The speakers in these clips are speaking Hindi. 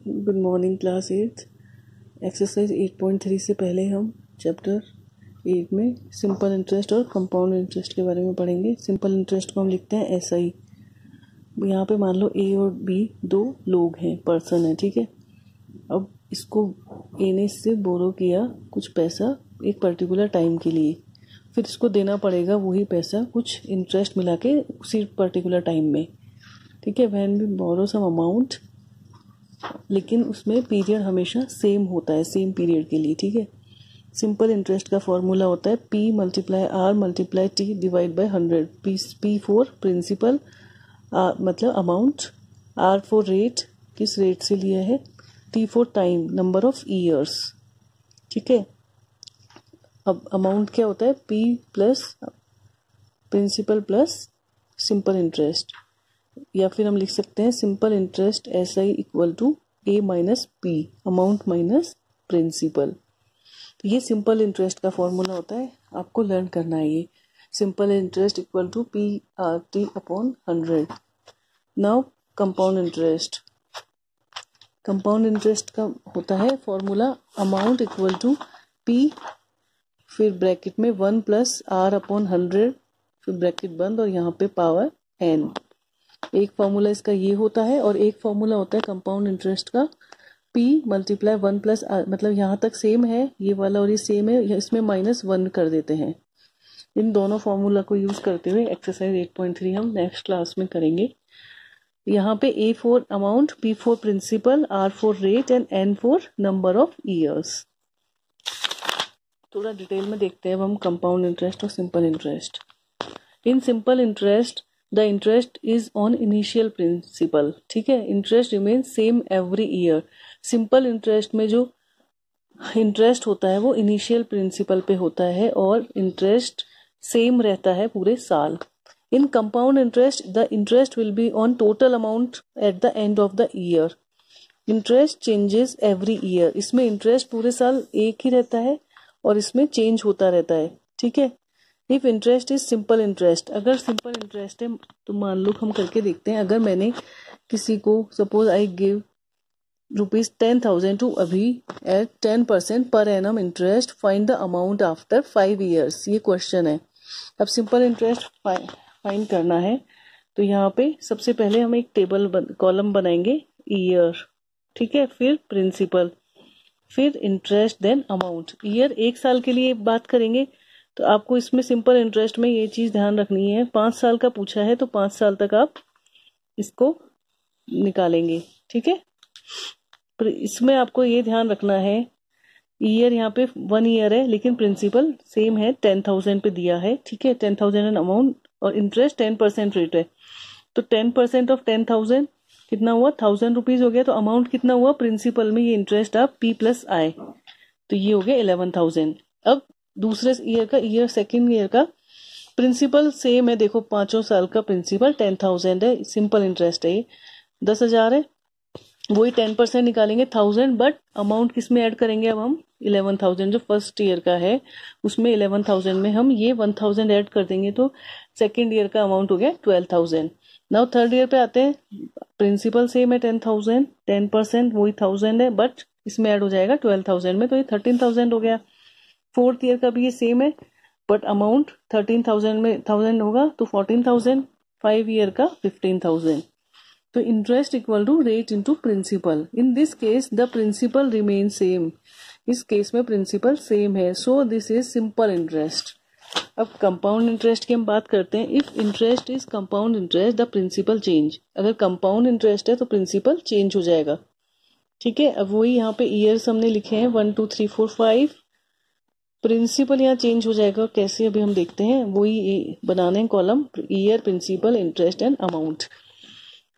गुड मॉर्निंग क्लास 8 एक्सरसाइज 8.3 से पहले हम चैप्टर 8 में सिंपल इंटरेस्ट और कंपाउंड इंटरेस्ट के बारे में पढ़ेंगे। सिंपल इंटरेस्ट को हम लिखते हैं SI। यहाँ पे मान लो A और B दो लोग हैं, पर्सन है, ठीक है। अब इसको A ने इससे बोरो किया कुछ पैसा एक पर्टिकुलर टाइम के लिए, फिर इसको देना पड़ेगा वही पैसा कुछ इंटरेस्ट मिला के उसी पर्टिकुलर टाइम में, ठीक है। When we borrow some amount, लेकिन उसमें पीरियड हमेशा सेम होता है, सेम पीरियड के लिए, ठीक है। सिंपल इंटरेस्ट का फॉर्मूला होता है P × R × T divide by 100। P for principal मतलब अमाउंट, R फॉर रेट, किस रेट से लिया है, T for time, number of years, ठीक है। अब अमाउंट क्या होता है, P plus principal plus simple interest, या फिर हम लिख सकते हैं simple interest SI equal to A minus P, amount minus principal. तो ये सिंपल इंटरेस्ट का फॉर्मूला होता है, आपको लर्न करना है ये। Simple interest equal to PRT upon 100। Now compound interest. Compound interest का होता है formula amount equal to P, फिर ब्रैकेट में 1 + R अपॉन 100, फिर ब्रैकेट बंद और यहाँ पे पावर n। एक फॉर्मूला इसका ये होता है और एक फॉर्मूला होता है कंपाउंड इंटरेस्ट का P × 1 + R, मतलब यहाँ तक सेम है ये वाला और ये सेम है, इसमें -1 कर देते हैं। इन दोनों फॉर्मूला को यूज करते हुए एक्सरसाइज 8.3 हम नेक्स्ट क्लास में करेंगे। यहाँ पे A for amount, P for principal, R for rate and N for number of years. थोड़ा डिटेल में देखते हैं अब हम कंपाउंड इंटरेस्ट और simple interest. In simple interest the interest is on initial principal, ठीक है। Interest remain same every year. Simple interest में जो इंटरेस्ट होता है वो इनिशियल प्रिंसिपल पे होता है और इंटरेस्ट सेम रहता है पूरे साल। In compound interest the interest will be on total amount at the end of the year. Interest changes every year. इसमें इंटरेस्ट पूरे साल एक ही रहता है और इसमें चेंज होता रहता है, ठीक है। If interest is simple interest, अगर सिंपल इंटरेस्ट है तो मान लो हम करके देखते हैं। अगर मैंने किसी को suppose I give ₹10,000 to Abhi at 10% per annum interest, find the amount after 5 years। ये क्वेश्चन है। अब सिंपल इंटरेस्ट फाइंड करना है तो यहाँ पे सबसे पहले हम एक टेबल कॉलम बनाएंगे, ईयर, ठीक है, फिर प्रिंसिपल, फिर इंटरेस्ट, देन अमाउंट। ईयर एक साल के लिए बात करेंगे तो आपको इसमें सिंपल इंटरेस्ट में ये चीज ध्यान रखनी है, 5 साल का पूछा है तो 5 साल तक आप इसको निकालेंगे, ठीक है। इसमें आपको ये ध्यान रखना है ईयर यहाँ पे 1 ईयर है लेकिन प्रिंसिपल सेम है, 10,000 पे दिया है, ठीक है। 10,000 एन अमाउंट और इंटरेस्ट 10% रेट है, तो 10% ऑफ 10,000 कितना हुआ, 1,000 रुपीज हो गया। तो अमाउंट कितना हुआ प्रिंसिपल में, ये इंटरेस्ट आप P + I, तो ये हो गया 11,000। अब दूसरे ईयर का, ईयर सेकेंड ईयर का प्रिंसिपल सेम है, देखो 5 साल का प्रिंसिपल 10,000 है, सिंपल इंटरेस्ट है, ये 10,000 है, वही 10% निकालेंगे 1,000, बट अमाउंट किस में ऐड करेंगे अब हम 11,000 जो फर्स्ट ईयर का है उसमें 11,000 में हम ये 1,000 ऐड कर देंगे तो सेकेंड ईयर का अमाउंट हो गया 12,000। नाउ थर्ड ईयर पे आते हैं, प्रिंसिपल सेम है 10,000, 10% वही 1,000 है, बट इसमें ऐड हो जाएगा 12,000 में, तो ये 13,000 हो गया। फोर्थ ईयर का भी ये सेम है बट अमाउंट 13,000 में 1,000 होगा तो 14,000, 5 ईयर का 15,000। तो interest equal to rate into principal. In this case the principal remain same, इस केस में प्रिंसिपल सेम है, so this is simple interest. अब कंपाउंड इंटरेस्ट की हम बात करते हैं। If interest is compound interest the principal change, अगर कंपाउंड इंटरेस्ट है तो प्रिंसिपल चेंज हो जाएगा, ठीक है। अब वही यहाँ पे ईयर्स हमने लिखे हैं 1 2 3 4 5, प्रिंसिपल यहाँ चेंज हो जाएगा, कैसे अभी हम देखते हैं। वही बनाने हैं column, year, principal, interest and amount.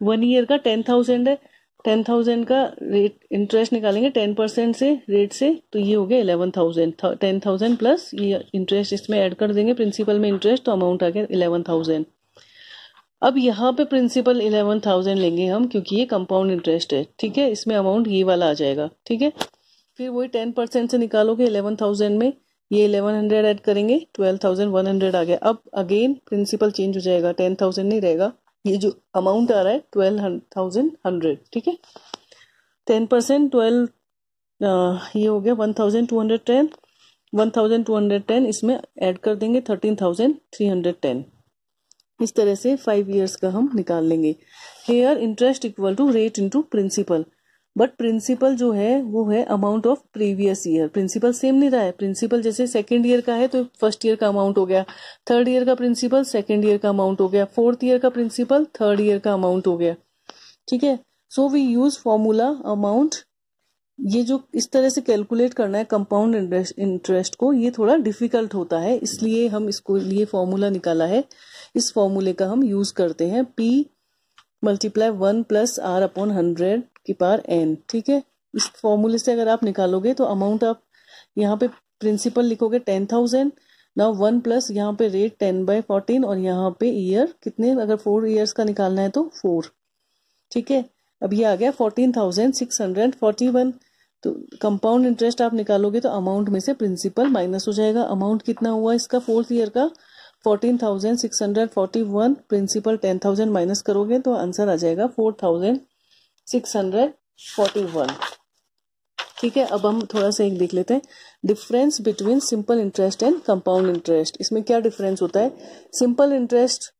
1 year का 10,000 है, 10,000 का रेट इंटरेस्ट निकालेंगे 10% से रेट से, तो ये हो गया 11,000। 10,000 प्लस ये इंटरेस्ट इसमें ऐड कर देंगे प्रिंसिपल में इंटरेस्ट, तो अमाउंट आ गया 11,000। अब यहाँ पे प्रिंसिपल 11,000 लेंगे हम क्योंकि ये कंपाउंड इंटरेस्ट है, ठीक है। इसमें अमाउंट ये वाला आ जाएगा, ठीक है। फिर वही 10% से निकालोगे 11,000 में ये 1100 ऐड करेंगे, 12,100 आ गया। अब अगेन प्रिंसिपल चेंज हो जाएगा, 10,000 नहीं रहेगा, ये जो अमाउंट आ रहा है 12,100, ठीक है। 10% 12, ये हो गया 1210, 1210 इसमें ऐड कर देंगे 13,310। इस तरह से 5 years का हम निकाल लेंगे। Here interest equal to rate into principal, but principal जो है वो है amount of previous year. Principal same नहीं रहा है। प्रिंसिपल जैसे सेकेंड ईयर का है तो फर्स्ट ईयर का अमाउंट हो गया, थर्ड ईयर का प्रिंसिपल सेकेंड ईयर का अमाउंट हो गया, फोर्थ ईयर का प्रिंसिपल थर्ड ईयर का अमाउंट हो गया। ठीक है, so we use formula amount. ये जो इस तरह से कैलकुलेट करना है कंपाउंड इंटरेस्ट को, ये थोड़ा डिफिकल्ट होता है, इसलिए हम इसको लिए फॉर्मूला निकाला है। इस फॉर्मूले का हम यूज करते हैं, P multiply 1 plus R upon 100 की पावर n। ठीक है, इस फॉर्मूले से अगर आप निकालोगे तो अमाउंट आप यहाँ पे प्रिंसिपल लिखोगे 10,000, नाउ 1 प्लस यहाँ पे रेट 10/14 और यहाँ पे ईयर कितने, अगर 4 years का निकालना है तो 4। ठीक है, अब ये आ गया 14,641। तो कंपाउंड इंटरेस्ट आप निकालोगे तो अमाउंट में से प्रिंसिपल माइनस हो जाएगा। अमाउंट कितना हुआ इसका फोर्थ ईयर का 14,641, प्रिंसिपल 10,000 माइनस करोगे तो आंसर आ जाएगा 4,641। ठीक है, अब हम थोड़ा सा एक देख लेते हैं, difference between simple interest and compound interest. इसमें क्या डिफरेंस होता है? Simple interest,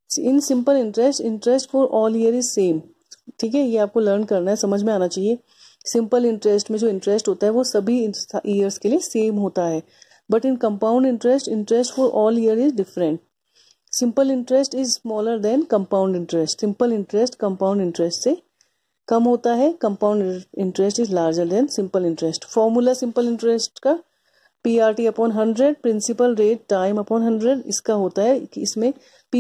in simple interest for all year is same. ठीक है, ये आपको लर्न करना है, समझ में आना चाहिए। सिंपल इंटरेस्ट में जो इंटरेस्ट होता है वो सभी ईयर्स के लिए सेम होता है, but in compound interest for all year is different. Simple interest is smaller than compound interest. Simple interest compound interest से कम होता है, compound interest is larger than simple interest. Formula simple interest का PRT upon 100, principal rate time upon 100। इसका होता है कि इसमें P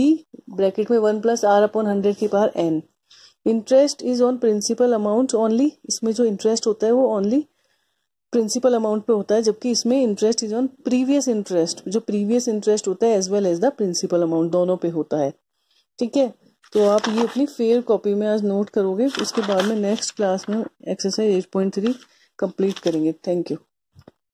ब्रैकेट में 1 प्लस R अपॉन 100 की power n। Interest is on principal amount only, इसमें जो इंटरेस्ट होता है वो ओनली प्रिंसिपल अमाउंट पे होता है, जबकि इसमें interest is on previous interest, जो प्रीवियस इंटरेस्ट होता है as well as the principal amount, दोनों पे होता है। ठीक है, तो आप ये अपनी फेयर कॉपी में आज नोट करोगे, उसके बाद में नेक्स्ट क्लास में एक्सरसाइज 8.3 कंप्लीट करेंगे। Thank you.